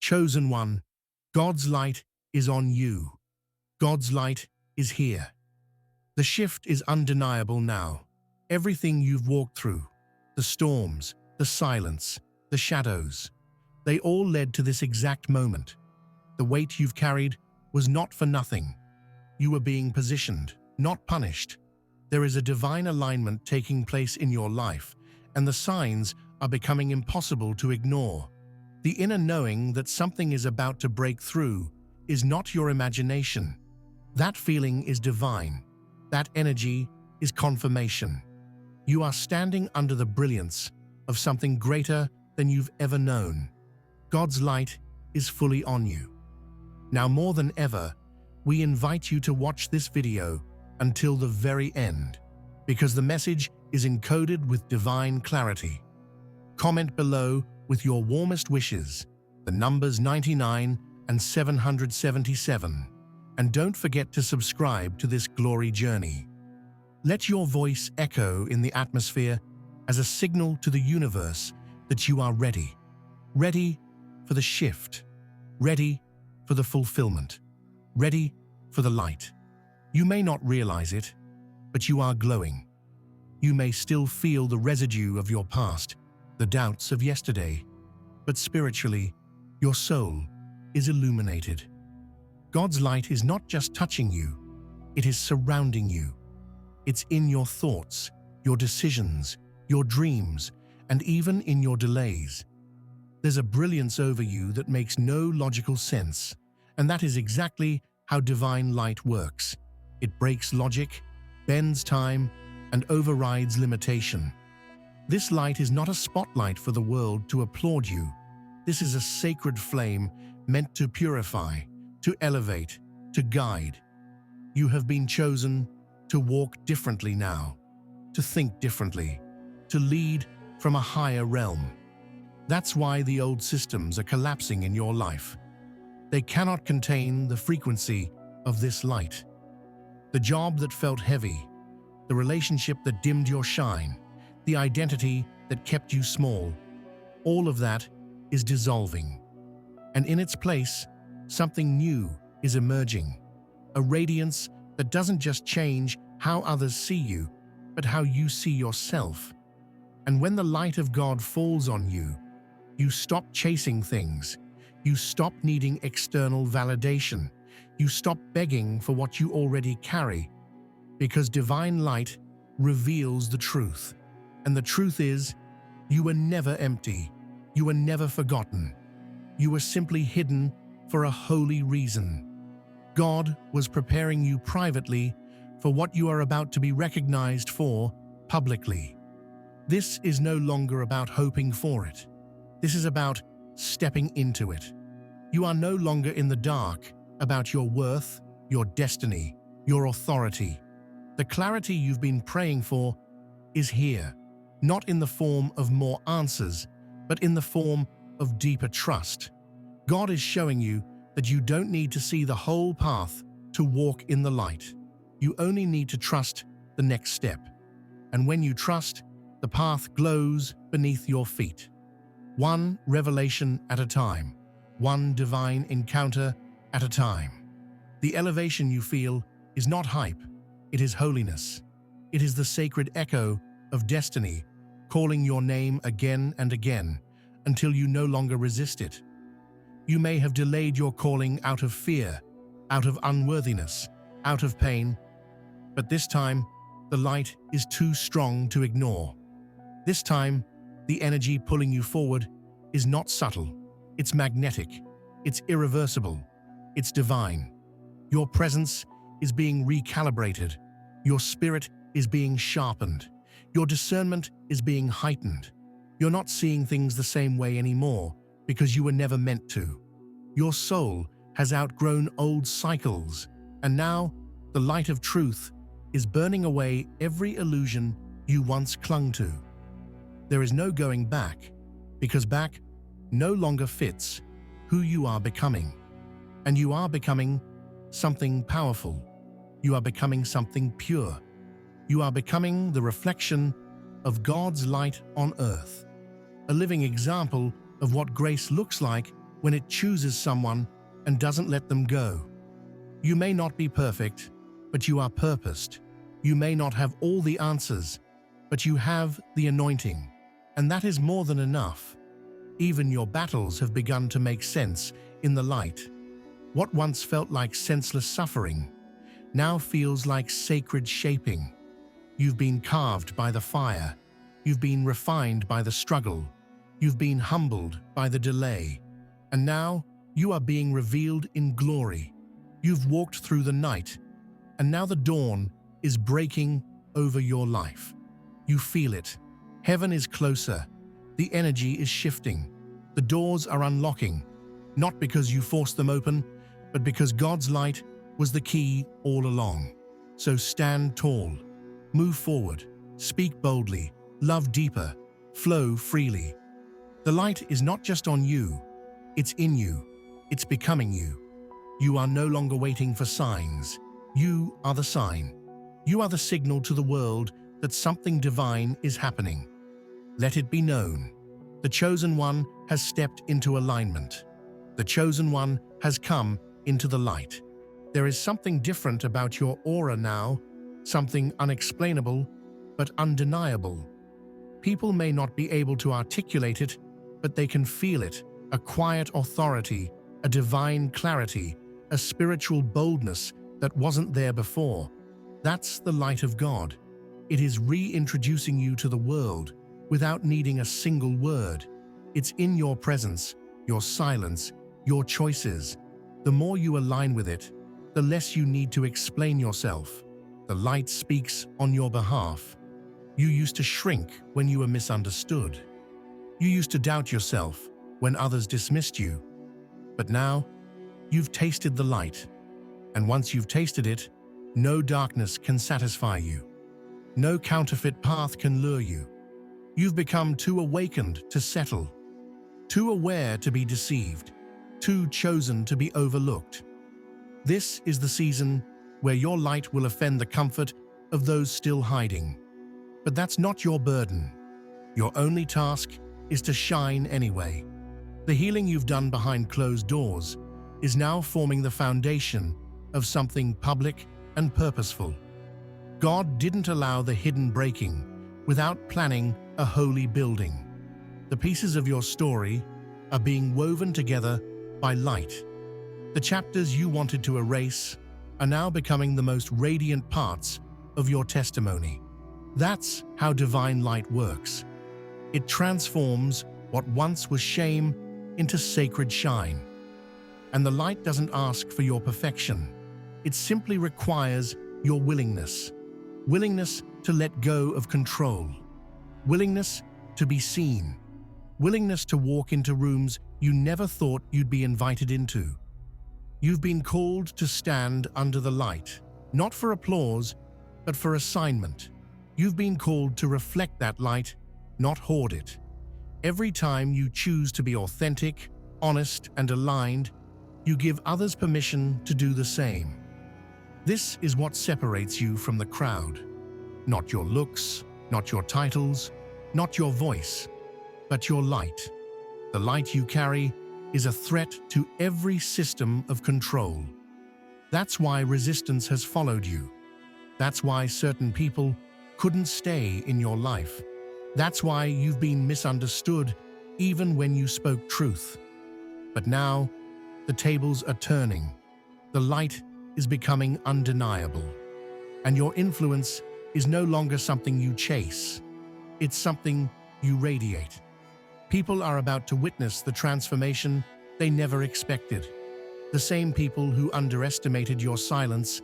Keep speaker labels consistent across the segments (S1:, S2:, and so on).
S1: Chosen one, God's light is on you. God's light is here. The shift is undeniable now. Everything you've walked through, the storms, the silence, the shadows, they all led to this exact moment. The weight you've carried was not for nothing. You were being positioned, not punished. There is a divine alignment taking place in your life, and the signs are becoming impossible to ignore. The inner knowing that something is about to break through is not your imagination. That feeling is divine. That energy is confirmation. You are standing under the brilliance of something greater than you've ever known. God's light is fully on you. Now more than ever, we invite you to watch this video until the very end, because the message is encoded with divine clarity. Comment below with your warmest wishes, the numbers 99 and 777, and don't forget to subscribe to this glory journey. Let your voice echo in the atmosphere as a signal to the universe that you are ready. Ready for the shift. Ready for the fulfillment. Ready for the light. You may not realize it, but you are glowing. You may still feel the residue of your past, the doubts of yesterday, but spiritually, your soul is illuminated. God's light is not just touching you, it is surrounding you. It's in your thoughts, your decisions, your dreams, and even in your delays. There's a brilliance over you that makes no logical sense, and that is exactly how divine light works. It breaks logic, bends time, and overrides limitation. This light is not a spotlight for the world to applaud you. This is a sacred flame meant to purify, to elevate, to guide. You have been chosen to walk differently now, to think differently, to lead from a higher realm. That's why the old systems are collapsing in your life. They cannot contain the frequency of this light. The job that felt heavy, the relationship that dimmed your shine, the identity that kept you small, all of that is dissolving. And in its place, something new is emerging. A radiance that doesn't just change how others see you, but how you see yourself. And when the light of God falls on you, you stop chasing things. You stop needing external validation. You stop begging for what you already carry, because divine light reveals the truth. And the truth is, you were never empty. You were never forgotten. You were simply hidden for a holy reason. God was preparing you privately for what you are about to be recognized for publicly. This is no longer about hoping for it. This is about stepping into it. You are no longer in the dark about your worth, your destiny, your authority. The clarity you've been praying for is here, not in the form of more answers, but in the form of deeper trust. God is showing you that you don't need to see the whole path to walk in the light. You only need to trust the next step. And when you trust, the path glows beneath your feet. One revelation at a time, one divine encounter at a time. The elevation you feel is not hype, it is holiness. It is the sacred echo of destiny calling your name again and again until you no longer resist it. You may have delayed your calling out of fear, out of unworthiness, out of pain, but this time the light is too strong to ignore. This time, the energy pulling you forward is not subtle, it's magnetic, it's irreversible, it's divine. Your presence is being recalibrated, your spirit is being sharpened, your discernment is being heightened. You're not seeing things the same way anymore because you were never meant to. Your soul has outgrown old cycles, and now the light of truth is burning away every illusion you once clung to. There is no going back, because back no longer fits who you are becoming. And you are becoming something powerful. You are becoming something pure. You are becoming the reflection of God's light on earth, a living example of what grace looks like when it chooses someone and doesn't let them go. You may not be perfect, but you are purposed. You may not have all the answers, but you have the anointing, and that is more than enough. Even your battles have begun to make sense in the light. What once felt like senseless suffering now feels like sacred shaping. You've been carved by the fire. You've been refined by the struggle. You've been humbled by the delay. And now you are being revealed in glory. You've walked through the night, and now the dawn is breaking over your life. You feel it. Heaven is closer. The energy is shifting. The doors are unlocking, not because you forced them open, but because God's light was the key all along. So stand tall, move forward, speak boldly, love deeper, flow freely. The light is not just on you, it's in you, it's becoming you. You are no longer waiting for signs. You are the sign. You are the signal to the world that something divine is happening. Let it be known. The Chosen One has stepped into alignment. The Chosen One has come into the light. There is something different about your aura now, something unexplainable but undeniable. People may not be able to articulate it, but they can feel it, a quiet authority, a divine clarity, a spiritual boldness that wasn't there before. That's the light of God. It is reintroducing you to the world without needing a single word. It's in your presence, your silence, your choices. The more you align with it, the less you need to explain yourself. The light speaks on your behalf. You used to shrink when you were misunderstood. You used to doubt yourself when others dismissed you. But now, you've tasted the light. And once you've tasted it, no darkness can satisfy you. No counterfeit path can lure you. You've become too awakened to settle, too aware to be deceived, too chosen to be overlooked. This is the season where your light will offend the comfort of those still hiding. But that's not your burden. Your only task is to shine anyway. The healing you've done behind closed doors is now forming the foundation of something public and purposeful. God didn't allow the hidden breaking without planning a holy building. The pieces of your story are being woven together by light. The chapters you wanted to erase are now becoming the most radiant parts of your testimony. That's how divine light works. It transforms what once was shame into sacred shine. And the light doesn't ask for your perfection. It simply requires your willingness. Willingness to let go of control. Willingness to be seen. Willingness to walk into rooms you never thought you'd be invited into. You've been called to stand under the light, not for applause, but for assignment. You've been called to reflect that light, not hoard it. Every time you choose to be authentic, honest, and aligned, you give others permission to do the same. This is what separates you from the crowd. Not your looks, not your titles, not your voice, but your light. The light you carry is a threat to every system of control. That's why resistance has followed you. That's why certain people couldn't stay in your life. That's why you've been misunderstood even when you spoke truth. But now, the tables are turning. The light is becoming undeniable. And your influence is no longer something you chase. It's something you radiate. People are about to witness the transformation they never expected. The same people who underestimated your silence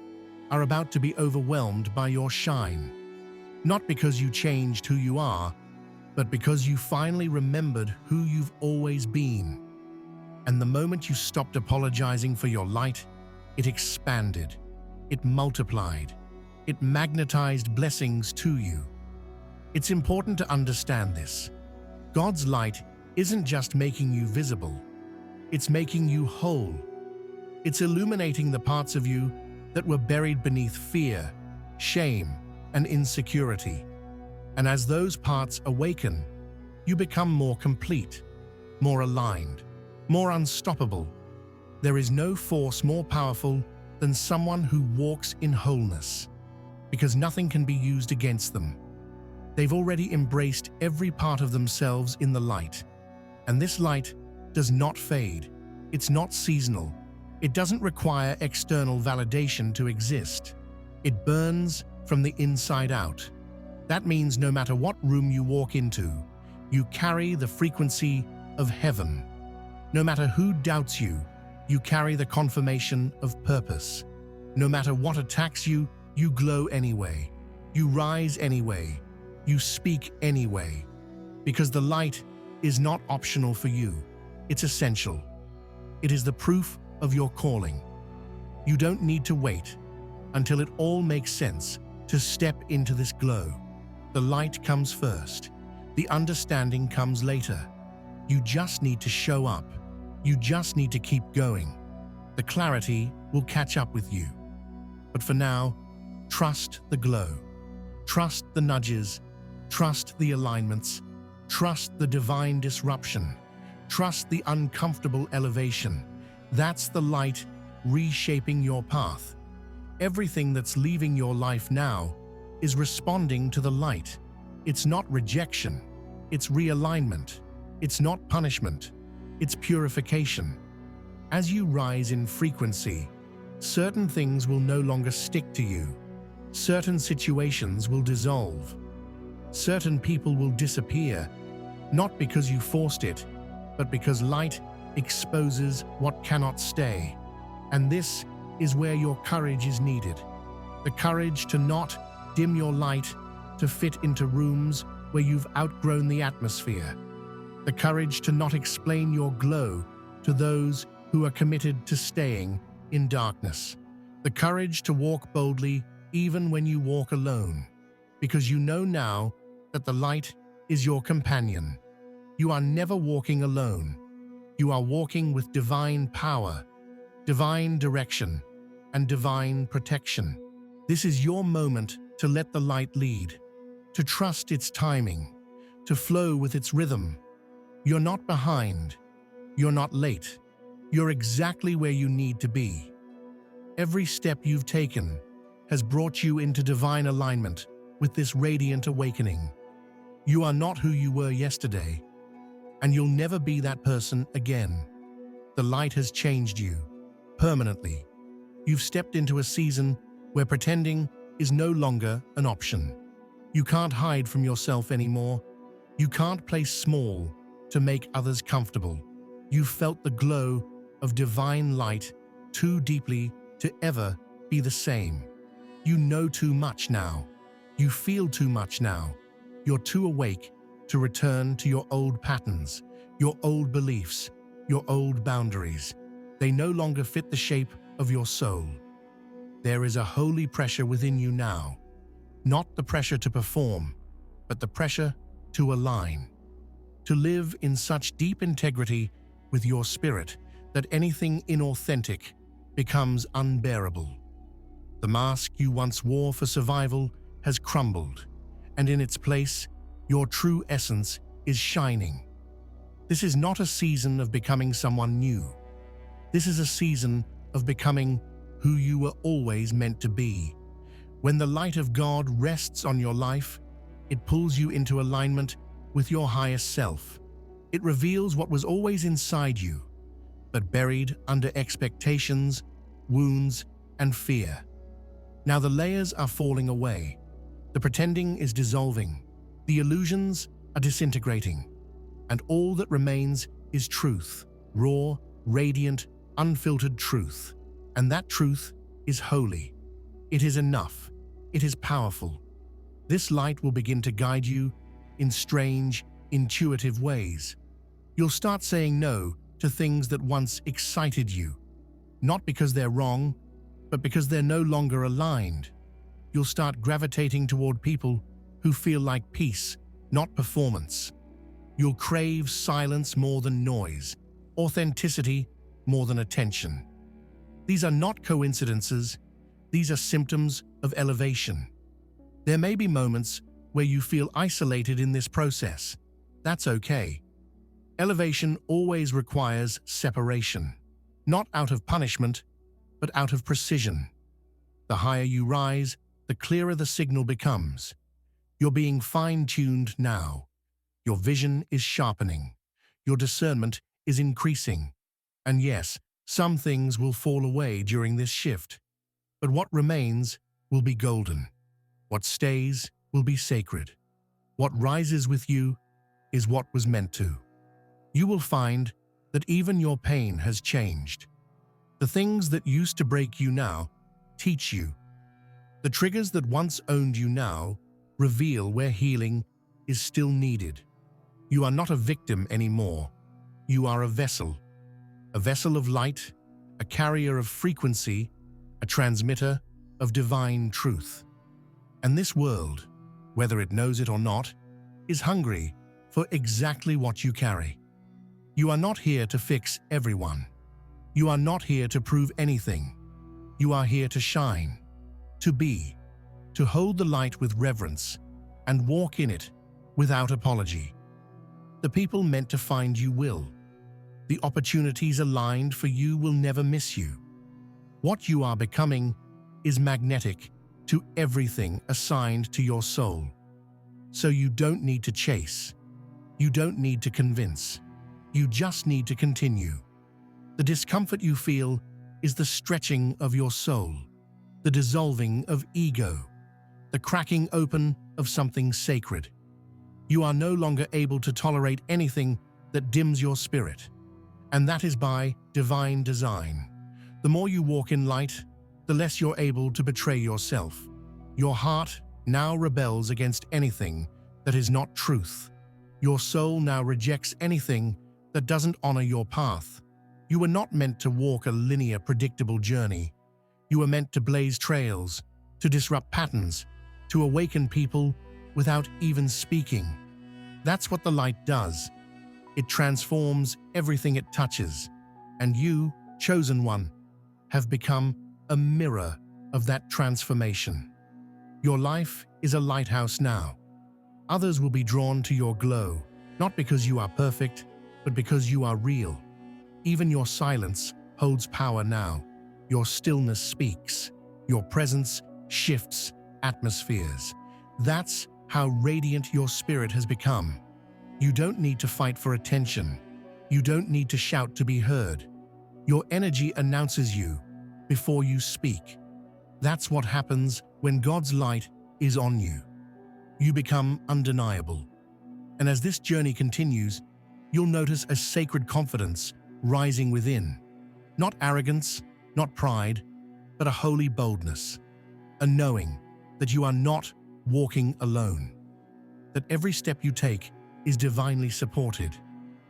S1: are about to be overwhelmed by your shine. Not because you changed who you are, but because you finally remembered who you've always been. And the moment you stopped apologizing for your light, it expanded, it multiplied, it magnetized blessings to you. It's important to understand this. God's light isn't just making you visible, it's making you whole. It's illuminating the parts of you that were buried beneath fear, shame, and insecurity. And as those parts awaken, you become more complete, more aligned, more unstoppable. There is no force more powerful than someone who walks in wholeness, because nothing can be used against them. They've already embraced every part of themselves in the light, and this light does not fade. It's not seasonal. It doesn't require external validation to exist. It burns from the inside out. That means no matter what room you walk into, you carry the frequency of heaven. No matter who doubts you, you carry the confirmation of purpose. No matter what attacks you, you glow anyway. You rise anyway. You speak anyway. Because the light is not optional for you. It's essential. It is the proof of your calling. You don't need to wait until it all makes sense to step into this glow. The light comes first. The understanding comes later. You just need to show up. You just need to keep going. The clarity will catch up with you. But for now, trust the glow. Trust the nudges. Trust the alignments. Trust the divine disruption. Trust the uncomfortable elevation. That's the light reshaping your path. Everything that's leaving your life now is responding to the light. It's not rejection. It's realignment. It's not punishment. It's purification. As you rise in frequency, certain things will no longer stick to you. Certain situations will dissolve. Certain people will disappear, not because you forced it, but because light exposes what cannot stay. And this is where your courage is needed. The courage to not dim your light to fit into rooms where you've outgrown the atmosphere. The courage to not explain your glow to those who are committed to staying in darkness. The courage to walk boldly even when you walk alone, because you know now that the light is your companion. You are never walking alone. You are walking with divine power, divine direction, and divine protection. This is your moment to let the light lead, to trust its timing, to flow with its rhythm. You're not behind. You're not late. You're exactly where you need to be. Every step you've taken has brought you into divine alignment with this radiant awakening. You are not who you were yesterday, and you'll never be that person again. The light has changed you permanently. You've stepped into a season where pretending is no longer an option. You can't hide from yourself anymore. You can't play small to make others comfortable. You've felt the glow of divine light too deeply to ever be the same. You know too much now. You feel too much now. You're too awake to return to your old patterns, your old beliefs, your old boundaries. They no longer fit the shape of your soul. There is a holy pressure within you now, not the pressure to perform, but the pressure to align, to live in such deep integrity with your spirit that anything inauthentic becomes unbearable. The mask you once wore for survival has crumbled, and in its place, your true essence is shining. This is not a season of becoming someone new. This is a season of becoming who you were always meant to be. When the light of God rests on your life, it pulls you into alignment with your highest self. It reveals what was always inside you, but buried under expectations, wounds, and fear. Now the layers are falling away. The pretending is dissolving. The illusions are disintegrating. And all that remains is truth, raw, radiant, unfiltered truth. And that truth is holy. It is enough. It is powerful. This light will begin to guide you in strange, intuitive ways. You'll start saying no to things that once excited you, not because they're wrong, but because they're no longer aligned. You'll start gravitating toward people who feel like peace, not performance. You'll crave silence more than noise, authenticity more than attention. These are not coincidences. These are symptoms of elevation. There may be moments where you feel isolated in this process. That's okay. Elevation always requires separation, not out of punishment, but out of precision. The higher you rise, the clearer the signal becomes. You're being fine-tuned now. Your vision is sharpening. Your discernment is increasing. And yes, some things will fall away during this shift. But what remains will be golden. What stays will be sacred. What rises with you is what was meant to. You will find that even your pain has changed. The things that used to break you now teach you. The triggers that once owned you now reveal where healing is still needed. You are not a victim anymore. You are a vessel of light, a carrier of frequency, a transmitter of divine truth. And this world, whether it knows it or not, is hungry for exactly what you carry. You are not here to fix everyone. You are not here to prove anything. You are here to shine, to be, to hold the light with reverence, and walk in it without apology. The people meant to find you will. The opportunities aligned for you will never miss you. What you are becoming is magnetic to everything assigned to your soul. So you don't need to chase. You don't need to convince. You just need to continue. The discomfort you feel is the stretching of your soul, the dissolving of ego, the cracking open of something sacred. You are no longer able to tolerate anything that dims your spirit, and that is by divine design. The more you walk in light, the less you're able to betray yourself. Your heart now rebels against anything that is not truth. Your soul now rejects anything that doesn't honor your path. You were not meant to walk a linear, predictable journey. You were meant to blaze trails, to disrupt patterns, to awaken people without even speaking. That's what the light does. It transforms everything it touches, and you, chosen one, have become a mirror of that transformation. Your life is a lighthouse now. Others will be drawn to your glow, not because you are perfect, but because you are real. Even your silence holds power now. Your stillness speaks. Your presence shifts atmospheres. That's how radiant your spirit has become. You don't need to fight for attention. You don't need to shout to be heard. Your energy announces you before you speak. That's what happens when God's light is on you. You become undeniable. And as this journey continues, you'll notice a sacred confidence rising within. Not arrogance, not pride, but a holy boldness. A knowing that you are not walking alone. That every step you take is divinely supported.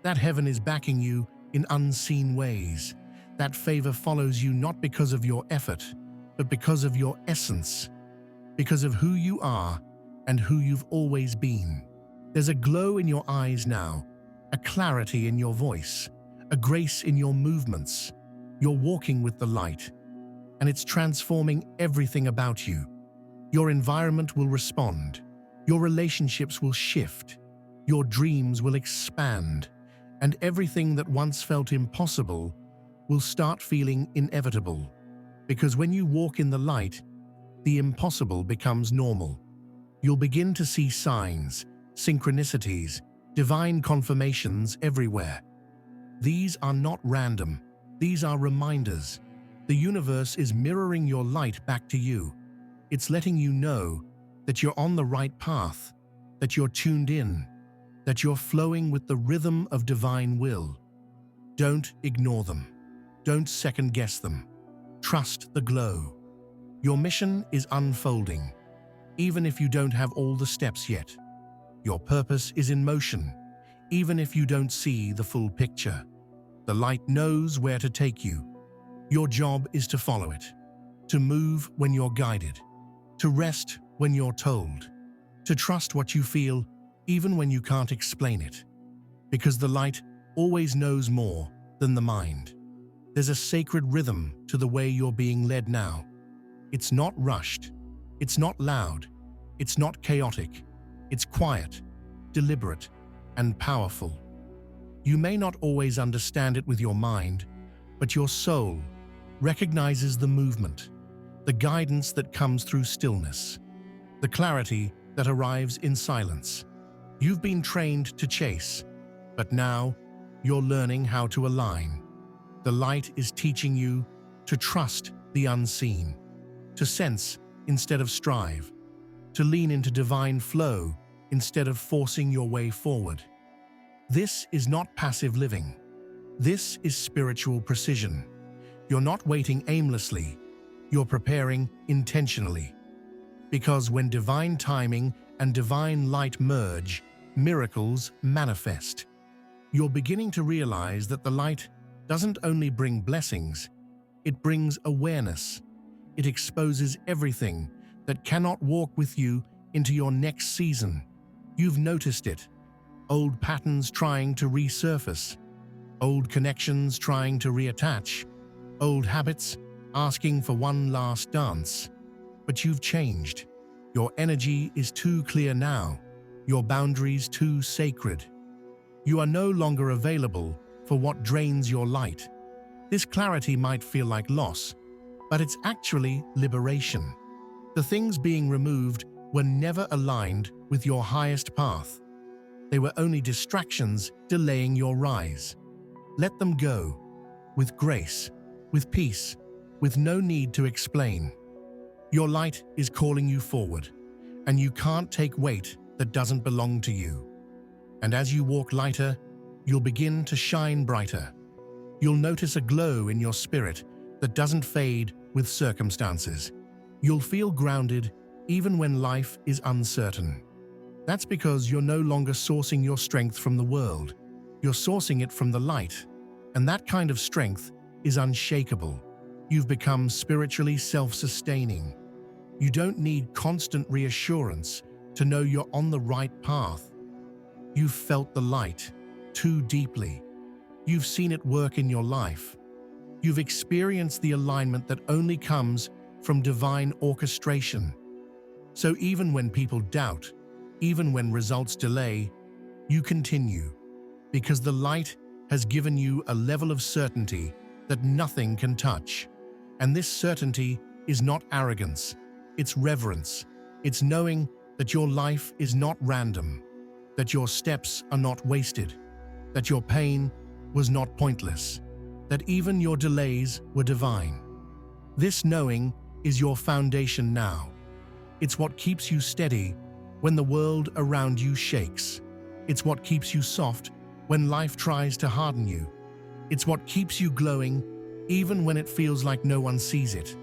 S1: That heaven is backing you in unseen ways. That favor follows you not because of your effort, but because of your essence. Because of who you are and who you've always been. There's a glow in your eyes now, a clarity in your voice, a grace in your movements. You're walking with the light, and it's transforming everything about you. Your environment will respond. Your relationships will shift. Your dreams will expand, and everything that once felt impossible will start feeling inevitable. Because when you walk in the light, the impossible becomes normal. You'll begin to see signs, synchronicities, divine confirmations everywhere. These are not random. These are reminders. The universe is mirroring your light back to you. It's letting you know that you're on the right path, that you're tuned in, that you're flowing with the rhythm of divine will. Don't ignore them. Don't second-guess them. Trust the glow. Your mission is unfolding, even if you don't have all the steps yet. Your purpose is in motion, even if you don't see the full picture. The light knows where to take you. Your job is to follow it, to move when you're guided, to rest when you're told, to trust what you feel even when you can't explain it. Because the light always knows more than the mind. There's a sacred rhythm to the way you're being led now. It's not rushed. It's not loud. It's not chaotic. It's quiet, deliberate, and powerful. You may not always understand it with your mind, but your soul recognizes the movement, the guidance that comes through stillness, the clarity that arrives in silence. You've been trained to chase, but now you're learning how to align. The light is teaching you to trust the unseen, to sense instead of strive, to lean into divine flow instead of forcing your way forward. This is not passive living. This is spiritual precision. You're not waiting aimlessly, you're preparing intentionally. Because when divine timing and divine light merge, miracles manifest. You're beginning to realize that the light doesn't only bring blessings, it brings awareness. It exposes everything that cannot walk with you into your next season. You've noticed it. Old patterns trying to resurface, old connections trying to reattach, old habits asking for one last dance. But you've changed. Your energy is too clear now, your boundaries too sacred. You are no longer available for what drains your light. This clarity might feel like loss, but it's actually liberation. The things being removed were never aligned with your highest path. They were only distractions delaying your rise. Let them go, with grace, with peace, with no need to explain. Your light is calling you forward, and you can't take weight that doesn't belong to you. And as you walk lighter, you'll begin to shine brighter. You'll notice a glow in your spirit that doesn't fade with circumstances. You'll feel grounded even when life is uncertain. That's because you're no longer sourcing your strength from the world. You're sourcing it from the light, and that kind of strength is unshakable. You've become spiritually self-sustaining. You don't need constant reassurance to know you're on the right path. You've felt the light too deeply. You've seen it work in your life. You've experienced the alignment that only comes from divine orchestration. So even when people doubt, even when results delay, you continue, because the light has given you a level of certainty that nothing can touch. And this certainty is not arrogance, it's reverence. It's knowing that your life is not random, that your steps are not wasted, that your pain was not pointless, that even your delays were divine. This knowing is your foundation now. It's what keeps you steady when the world around you shakes. It's what keeps you soft when life tries to harden you. It's what keeps you glowing even when it feels like no one sees it.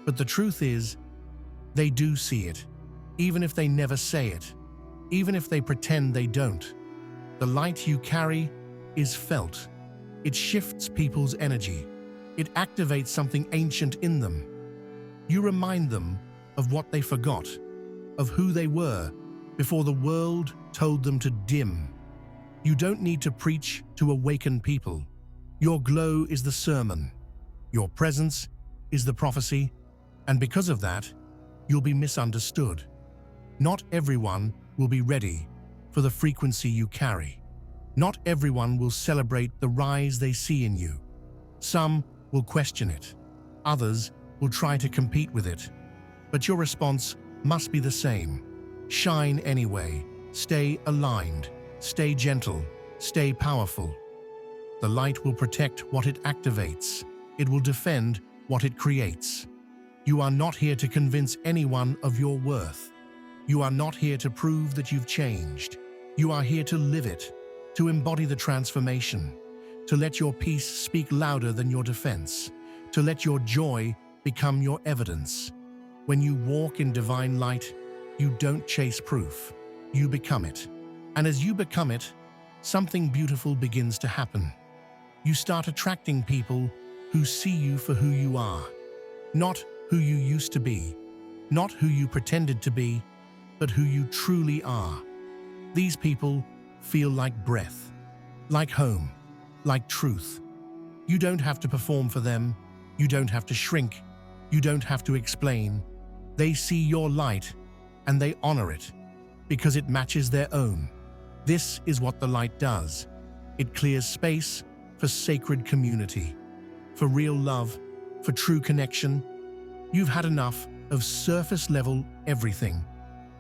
S1: But the truth is, they do see it, even if they never say it, even if they pretend they don't. The light you carry is felt. It shifts people's energy. It activates something ancient in them. You remind them of what they forgot, of who they were before the world told them to dim. You don't need to preach to awaken people. Your glow is the sermon. Your presence is the prophecy, and because of that, you'll be misunderstood. Not everyone will be ready for the frequency you carry. Not everyone will celebrate the rise they see in you. Some will question it. Others will try to compete with it. But your response must be the same. Shine anyway. Stay aligned. Stay gentle. Stay powerful. The light will protect what it activates. It will defend what it creates. You are not here to convince anyone of your worth. You are not here to prove that you've changed. You are here to live it, to embody the transformation, to let your peace speak louder than your defense, to let your joy become your evidence. When you walk in divine light, you don't chase proof. You become it. And as you become it, something beautiful begins to happen. You start attracting people who see you for who you are, not who you used to be, not who you pretended to be, but who you truly are. These people feel like breath, like home, like truth. You don't have to perform for them. You don't have to shrink. You don't have to explain. They see your light and they honor it because it matches their own. This is what the light does. It clears space for sacred community, for real love, for true connection. You've had enough of surface-level everything.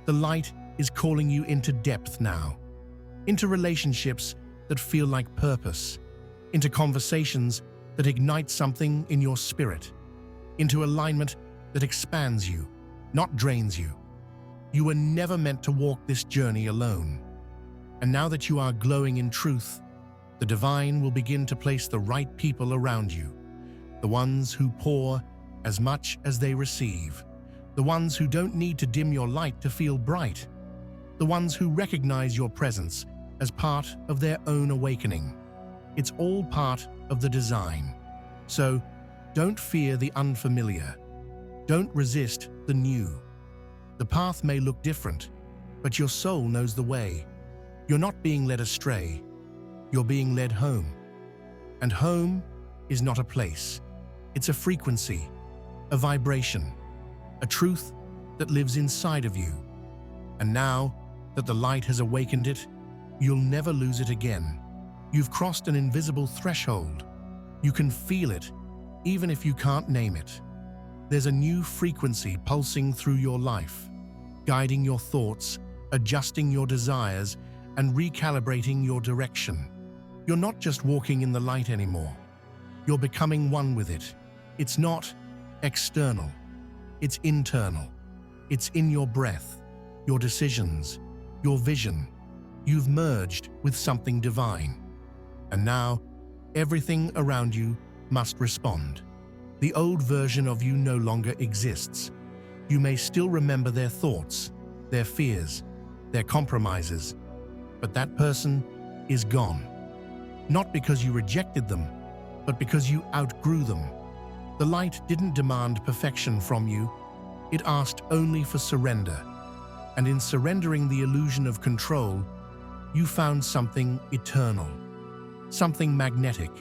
S1: The light is calling you into depth now, into relationships that feel like purpose, into conversations that ignite something in your spirit, into alignment that expands you, not drains you. You were never meant to walk this journey alone. And now that you are glowing in truth, the divine will begin to place the right people around you, the ones who pour as much as they receive, the ones who don't need to dim your light to feel bright, the ones who recognize your presence as part of their own awakening. It's all part of the design. So don't fear the unfamiliar. Don't resist the new. The path may look different, but your soul knows the way. You're not being led astray. You're being led home. And home is not a place. It's a frequency, a vibration, a truth that lives inside of you. And now that the light has awakened it, you'll never lose it again. You've crossed an invisible threshold. You can feel it, even if you can't name it. There's a new frequency pulsing through your life, guiding your thoughts, adjusting your desires, and recalibrating your direction. You're not just walking in the light anymore. You're becoming one with it. It's not external. It's internal. It's in your breath, your decisions, your vision. You've merged with something divine. And now, everything around you must respond. The old version of you no longer exists. You may still remember their thoughts, their fears, their compromises, but that person is gone. Not because you rejected them, but because you outgrew them. The light didn't demand perfection from you. It asked only for surrender. And in surrendering the illusion of control, you found something eternal, something magnetic,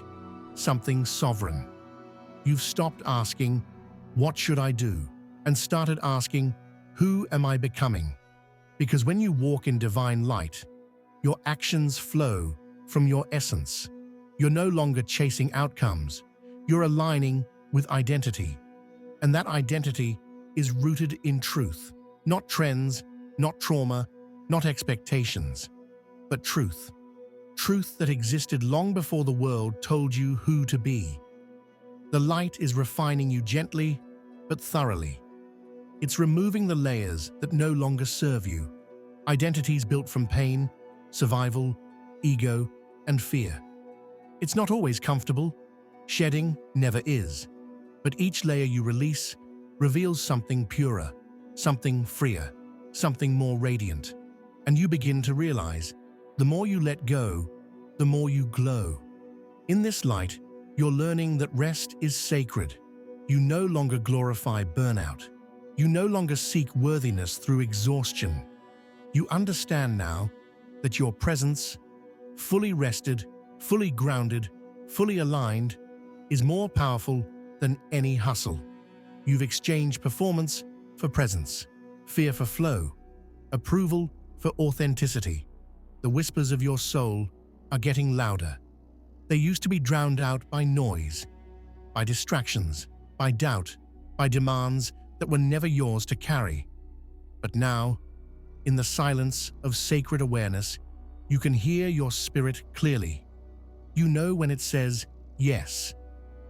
S1: something sovereign. You've stopped asking, "What should I do?" and started asking, "Who am I becoming?" Because when you walk in divine light, your actions flow from your essence. You're no longer chasing outcomes. You're aligning with identity. And that identity is rooted in truth, not trends, not trauma, not expectations, but truth. Truth that existed long before the world told you who to be. The light is refining you gently, but thoroughly. It's removing the layers that no longer serve you. Identities built from pain, survival, ego, and fear. It's not always comfortable. Shedding never is. But each layer you release reveals something purer, something freer, something more radiant. And you begin to realize, the more you let go, the more you glow. In this light, you're learning that rest is sacred. You no longer glorify burnout. You no longer seek worthiness through exhaustion. You understand now that your presence, fully rested, fully grounded, fully aligned, is more powerful than any hustle. You've exchanged performance for presence, fear for flow, approval for authenticity. The whispers of your soul are getting louder. They used to be drowned out by noise, by distractions, by doubt, by demands that were never yours to carry. But now, in the silence of sacred awareness, you can hear your spirit clearly. You know when it says yes.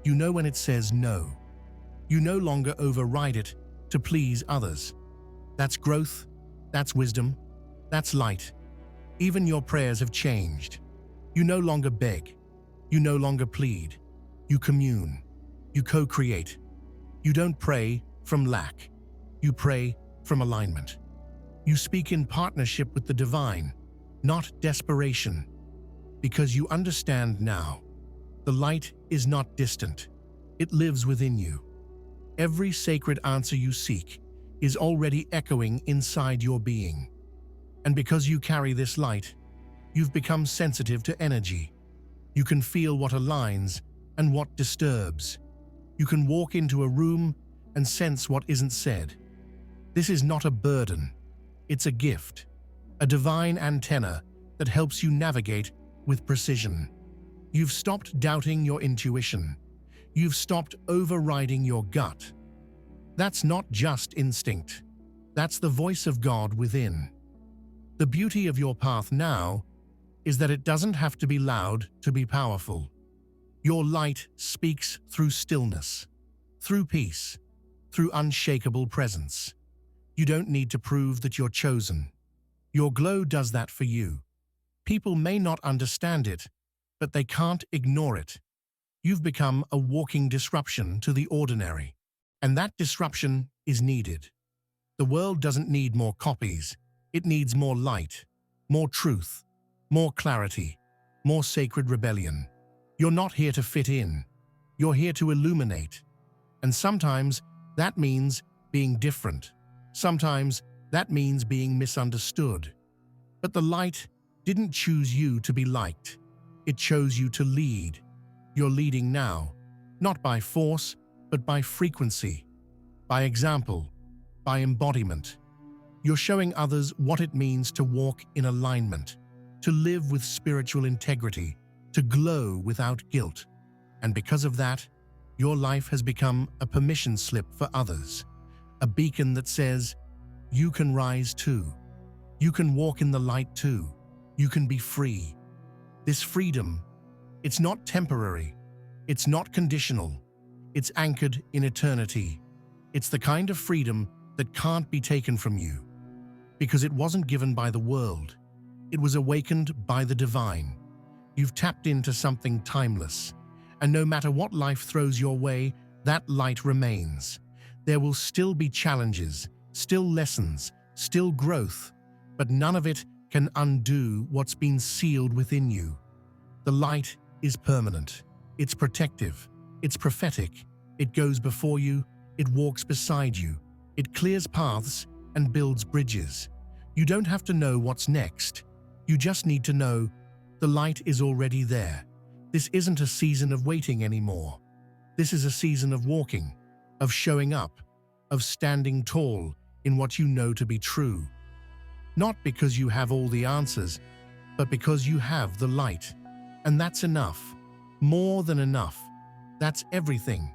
S1: You know when it says no. You no longer override it to please others. That's growth, that's wisdom, that's light. Even your prayers have changed. You no longer beg. You no longer plead. You commune. You co-create. You don't pray from lack. You pray from alignment. You speak in partnership with the divine, not desperation, because you understand now. The light is not distant. It lives within you. Every sacred answer you seek is already echoing inside your being. And because you carry this light, you've become sensitive to energy. You can feel what aligns and what disturbs. You can walk into a room and sense what isn't said. This is not a burden. It's a gift, a divine antenna that helps you navigate with precision. You've stopped doubting your intuition. You've stopped overriding your gut. That's not just instinct. That's the voice of God within. The beauty of your path now is that it doesn't have to be loud to be powerful. Your light speaks through stillness, through peace, through unshakable presence. You don't need to prove that you're chosen. Your glow does that for you. People may not understand it, but they can't ignore it. You've become a walking disruption to the ordinary, and that disruption is needed. The world doesn't need more copies. It needs more light, more truth, more clarity, more sacred rebellion. You're not here to fit in. You're here to illuminate. And sometimes that means being different. Sometimes that means being misunderstood. But the light didn't choose you to be liked. It chose you to lead. You're leading now, not by force, but by frequency, by example, by embodiment. You're showing others what it means to walk in alignment, to live with spiritual integrity, to glow without guilt. And because of that, your life has become a permission slip for others, a beacon that says, you can rise too. You can walk in the light too. You can be free. This freedom, it's not temporary. It's not conditional. It's anchored in eternity. It's the kind of freedom that can't be taken from you, because it wasn't given by the world. It was awakened by the divine. You've tapped into something timeless, and no matter what life throws your way, that light remains. There will still be challenges, still lessons, still growth, but none of it can undo what's been sealed within you. The light is permanent. It's protective. It's prophetic. It goes before you. It walks beside you. It clears paths and builds bridges. You don't have to know what's next. You just need to know the light is already there. This isn't a season of waiting anymore. This is a season of walking, of showing up, of standing tall in what you know to be true. Not because you have all the answers, but because you have the light. And that's enough. More than enough. That's everything.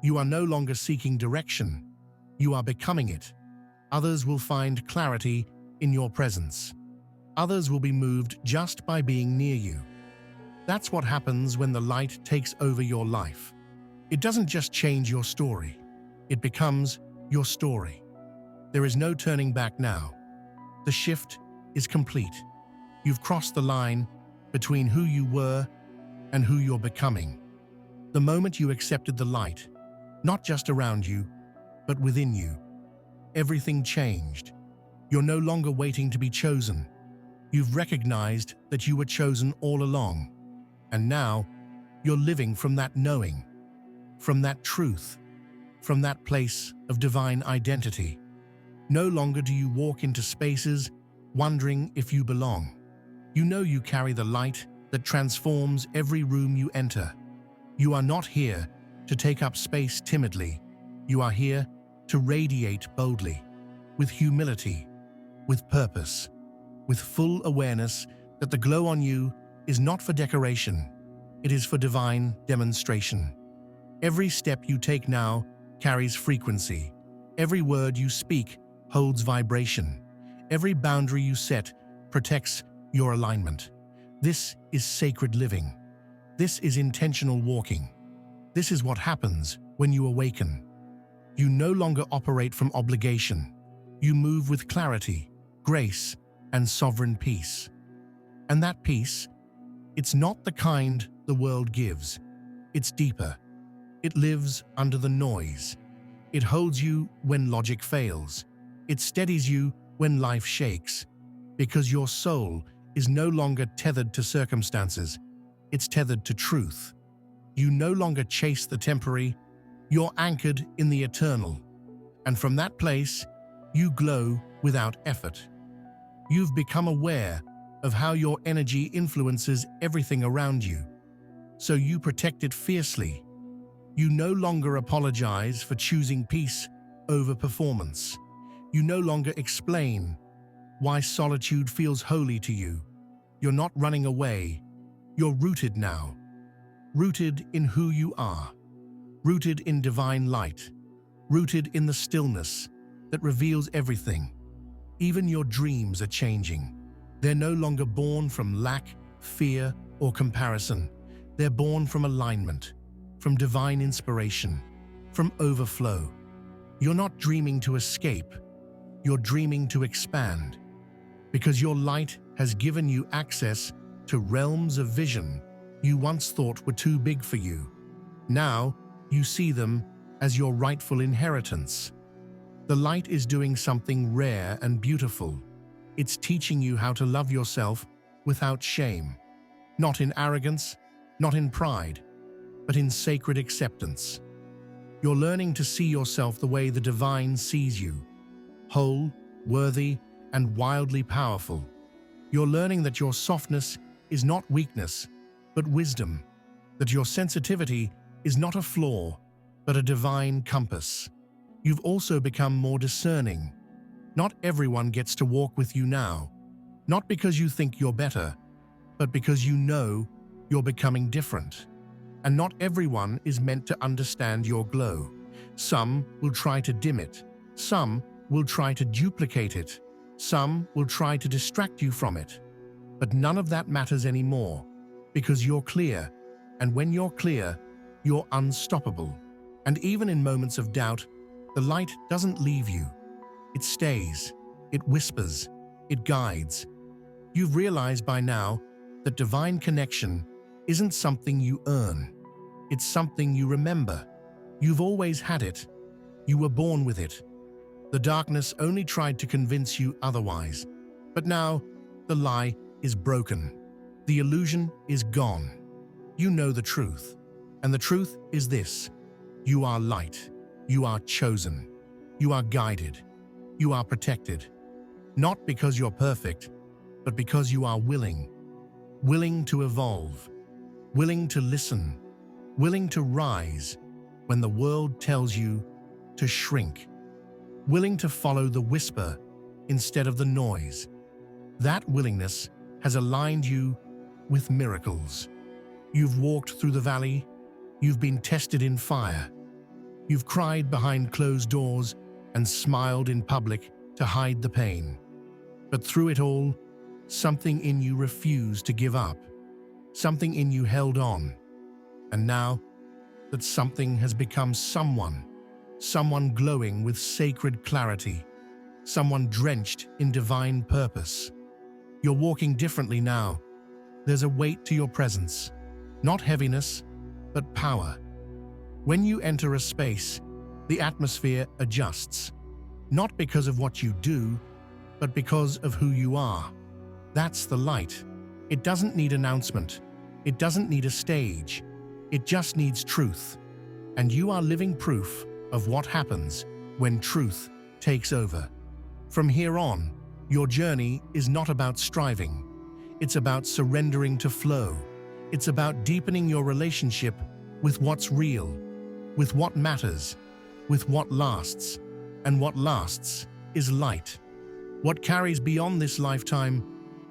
S1: You are no longer seeking direction. You are becoming it. Others will find clarity in your presence. Others will be moved just by being near you. That's what happens when the light takes over your life. It doesn't just change your story. It becomes your story. There is no turning back now. The shift is complete. You've crossed the line between who you were and who you're becoming. The moment you accepted the light, not just around you, but within you, everything changed. You're no longer waiting to be chosen. You've recognized that you were chosen all along. And now, you're living from that knowing, from that truth, from that place of divine identity. No longer do you walk into spaces wondering if you belong. You know you carry the light that transforms every room you enter. You are not here to take up space timidly. You are here to radiate boldly, with humility, with purpose, with full awareness that the glow on you is not for decoration. It is for divine demonstration. Every step you take now carries frequency. Every word you speak holds vibration. Every boundary you set protects your alignment. This is sacred living. This is intentional walking. This is what happens when you awaken. You no longer operate from obligation. You move with clarity, grace, and sovereign peace. And that peace, it's not the kind the world gives. It's deeper. It lives under the noise. It holds you when logic fails. It steadies you when life shakes. Because your soul is no longer tethered to circumstances. It's tethered to truth. You no longer chase the temporary. You're anchored in the eternal. And from that place, you glow without effort. You've become aware of how your energy influences everything around you. So you protect it fiercely. You no longer apologize for choosing peace over performance. You no longer explain why solitude feels holy to you. You're not running away. You're rooted now. rooted in who you are, rooted in divine light, rooted in the stillness that reveals everything. Even your dreams are changing. They're no longer born from lack, fear, or comparison. They're born from alignment, from divine inspiration, from overflow. You're not dreaming to escape. You're dreaming to expand, because your light has given you access to realms of vision you once thought were too big for you. Now, you see them as your rightful inheritance. The light is doing something rare and beautiful. It's teaching you how to love yourself without shame, not in arrogance, not in pride, but in sacred acceptance. You're learning to see yourself the way the divine sees you, whole, worthy, and wildly powerful. You're learning that your softness is not weakness, but wisdom, that your sensitivity is not a flaw, but a divine compass. You've also become more discerning. Not everyone gets to walk with you now, not because you think you're better, but because you know you're becoming different. And not everyone is meant to understand your glow. Some will try to dim it. Some will try to duplicate it. Some will try to distract you from it. But none of that matters anymore, because you're clear. And when you're clear, you're unstoppable. And even in moments of doubt, the light doesn't leave you. It stays. It whispers. It guides. You've realized by now that divine connection isn't something you earn. It's something you remember. You've always had it. You were born with it. The darkness only tried to convince you otherwise. But now, the lie is broken. The illusion is gone. You know the truth. And the truth is this: you are light. You are chosen. You are guided. You are protected. Not because you're perfect, but because you are willing. Willing to evolve. Willing to listen. Willing to rise when the world tells you to shrink. Willing to follow the whisper instead of the noise. That willingness has aligned you with miracles. You've walked through the valley. You've been tested in fire. You've cried behind closed doors and smiled in public to hide the pain. But through it all, something in you refused to give up. Something in you held on. And now that something has become someone glowing with sacred clarity, someone drenched in divine purpose. You're walking differently now. There's a weight to your presence, not heaviness, but power. When you enter a space, the atmosphere adjusts, not because of what you do, but because of who you are. That's the light. It doesn't need announcement. It doesn't need a stage. It just needs truth. And you are living proof of what happens when truth takes over. From here on, your journey is not about striving. It's about surrendering to flow. It's about deepening your relationship with what's real, with what matters, with what lasts. And what lasts is light. What carries beyond this lifetime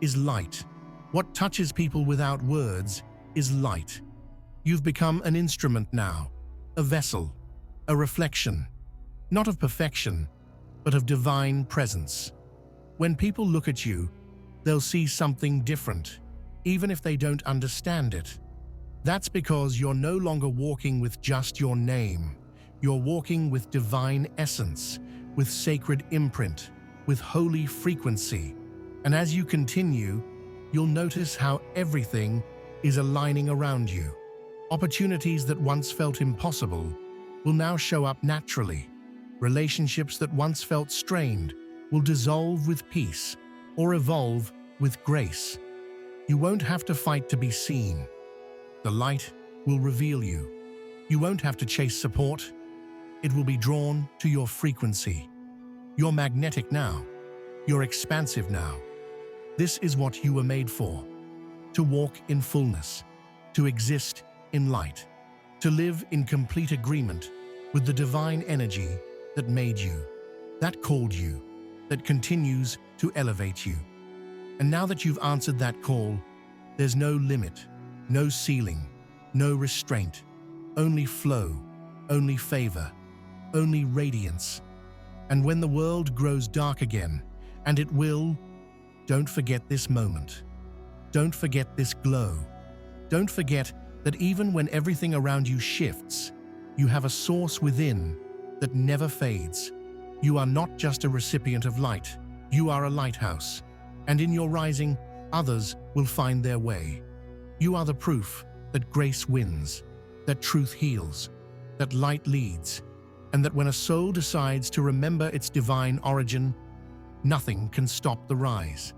S1: is light. What touches people without words is light. You've become an instrument now, a vessel, a reflection, not of perfection, but of divine presence. When people look at you, they'll see something different, even if they don't understand it. That's because you're no longer walking with just your name. You're walking with divine essence, with sacred imprint, with holy frequency. And as you continue, you'll notice how everything is aligning around you. Opportunities that once felt impossible will now show up naturally. Relationships that once felt strained will dissolve with peace or evolve with grace. You won't have to fight to be seen. The light will reveal you. You won't have to chase support. It will be drawn to your frequency. You're magnetic now. You're expansive now. This is what you were made for: to walk in fullness, to exist in light, to live in complete agreement with the divine energy that made you, that called you, that continues to elevate you. And now that you've answered that call, there's no limit, no ceiling, no restraint, only flow, only favor, only radiance. And when the world grows dark again, and it will, don't forget this moment. Don't forget this glow. Don't forget that even when everything around you shifts, you have a source within that never fades. You are not just a recipient of light, you are a lighthouse. And in your rising, others will find their way. You are the proof that grace wins, that truth heals, that light leads, and that when a soul decides to remember its divine origin, nothing can stop the rise.